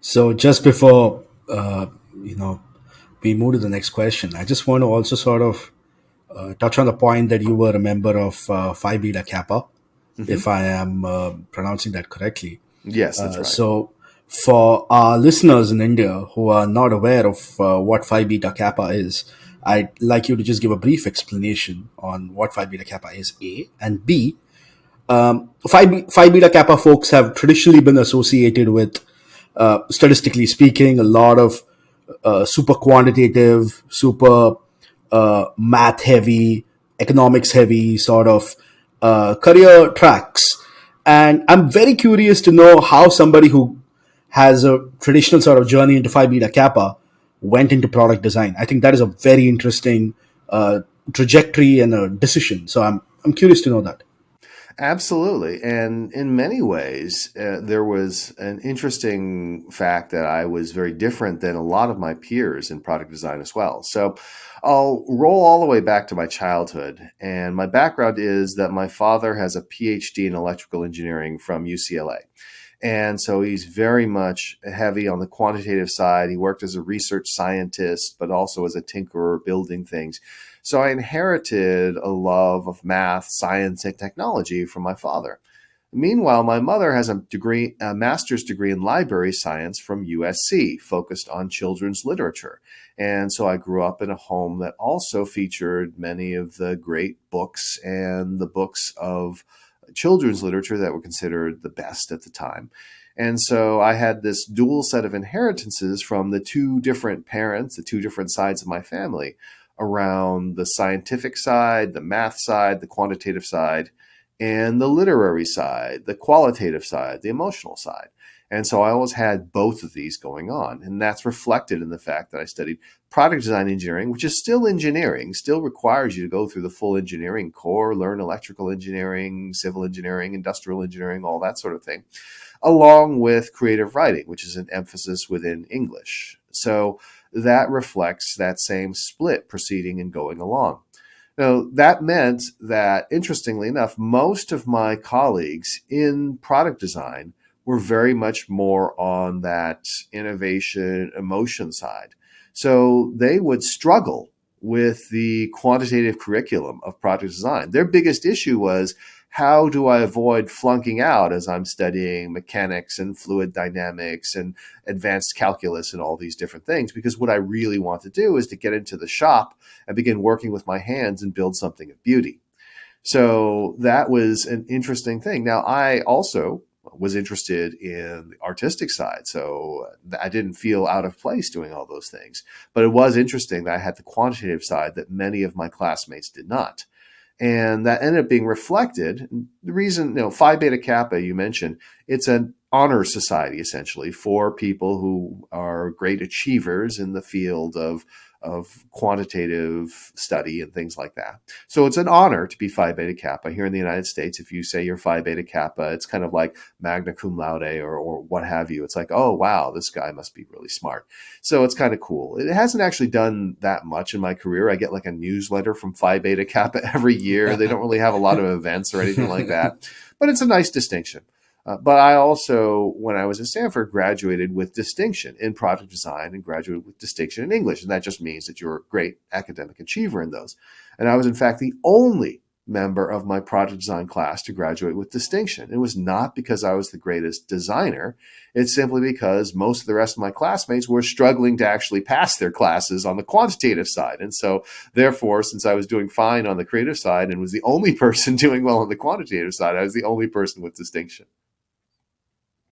So just before you know we move to the next question, I just want to also sort of touch on the point that you were a member of Phi Beta Kappa, Hmm. if I am pronouncing that correctly. Yes, that's right. So, for our listeners in India who are not aware of what Phi Beta Kappa is, I'd like you to just give a brief explanation on what Phi Beta Kappa is, A, and B. Phi Beta Kappa folks have traditionally been associated with, statistically speaking, a lot of super quantitative, super math heavy, economics heavy sort of career tracks. And I'm very curious to know how somebody who has a traditional sort of journey into Phi Beta Kappa went into product design. I think that is a very interesting trajectory and a decision. So I'm curious to know that. Absolutely. And in many ways, there was an interesting fact that I was very different than a lot of my peers in product design as well. So I'll roll all the way back to my childhood. And my background is that my father has a PhD in electrical engineering from UCLA. And so he's very much heavy on the quantitative side. He worked as a research scientist, but also as a tinkerer building things. So I inherited a love of math, science, and technology from my father. Meanwhile, my mother has a master's degree in library science from USC, focused on children's literature. And so I grew up in a home that also featured many of the great books and the books of children's literature that were considered the best at the time. And so I had this dual set of inheritances from the two different parents, the two different sides of my family, around the scientific side, the math side, the quantitative side, and the literary side, the qualitative side, the emotional side. And so I always had both of these going on. And that's reflected in the fact that I studied product design engineering, which is still engineering, still requires you to go through the full engineering core, learn electrical engineering, civil engineering, industrial engineering, all that sort of thing, along with creative writing, which is an emphasis within English. So that reflects that same split proceeding and going along. Now, that meant that, interestingly enough, most of my colleagues in product design were very much more on that innovation emotion side. So they would struggle with the quantitative curriculum of product design. Their biggest issue was, how do I avoid flunking out as I'm studying mechanics and fluid dynamics and advanced calculus and all these different things? Because what I really want to do is to get into the shop and begin working with my hands and build something of beauty. So that was an interesting thing. Now, I also was interested in the artistic side. So I didn't feel out of place doing all those things. But it was interesting that I had the quantitative side that many of my classmates did not. And that ended up being reflected. The reason, Phi Beta Kappa, you mentioned, it's an honor society essentially for people who are great achievers in the field of quantitative study and things like that. So it's an honor to be Phi Beta Kappa here in the United States. If you say you're Phi Beta Kappa, it's kind of like magna cum laude or what have you. It's like, oh, wow, this guy must be really smart. So it's kind of cool. It hasn't actually done that much in my career. I get like a newsletter from Phi Beta Kappa every year. They don't really have a lot of events or anything like that, but it's a nice distinction. But I also, when I was at Stanford, graduated with distinction in product design and graduated with distinction in English. And that just means that you're a great academic achiever in those. And I was, in fact, the only member of my product design class to graduate with distinction. It was not because I was the greatest designer. It's simply because most of the rest of my classmates were struggling to actually pass their classes on the quantitative side. And so, therefore, since I was doing fine on the creative side and was the only person doing well on the quantitative side, I was the only person with distinction.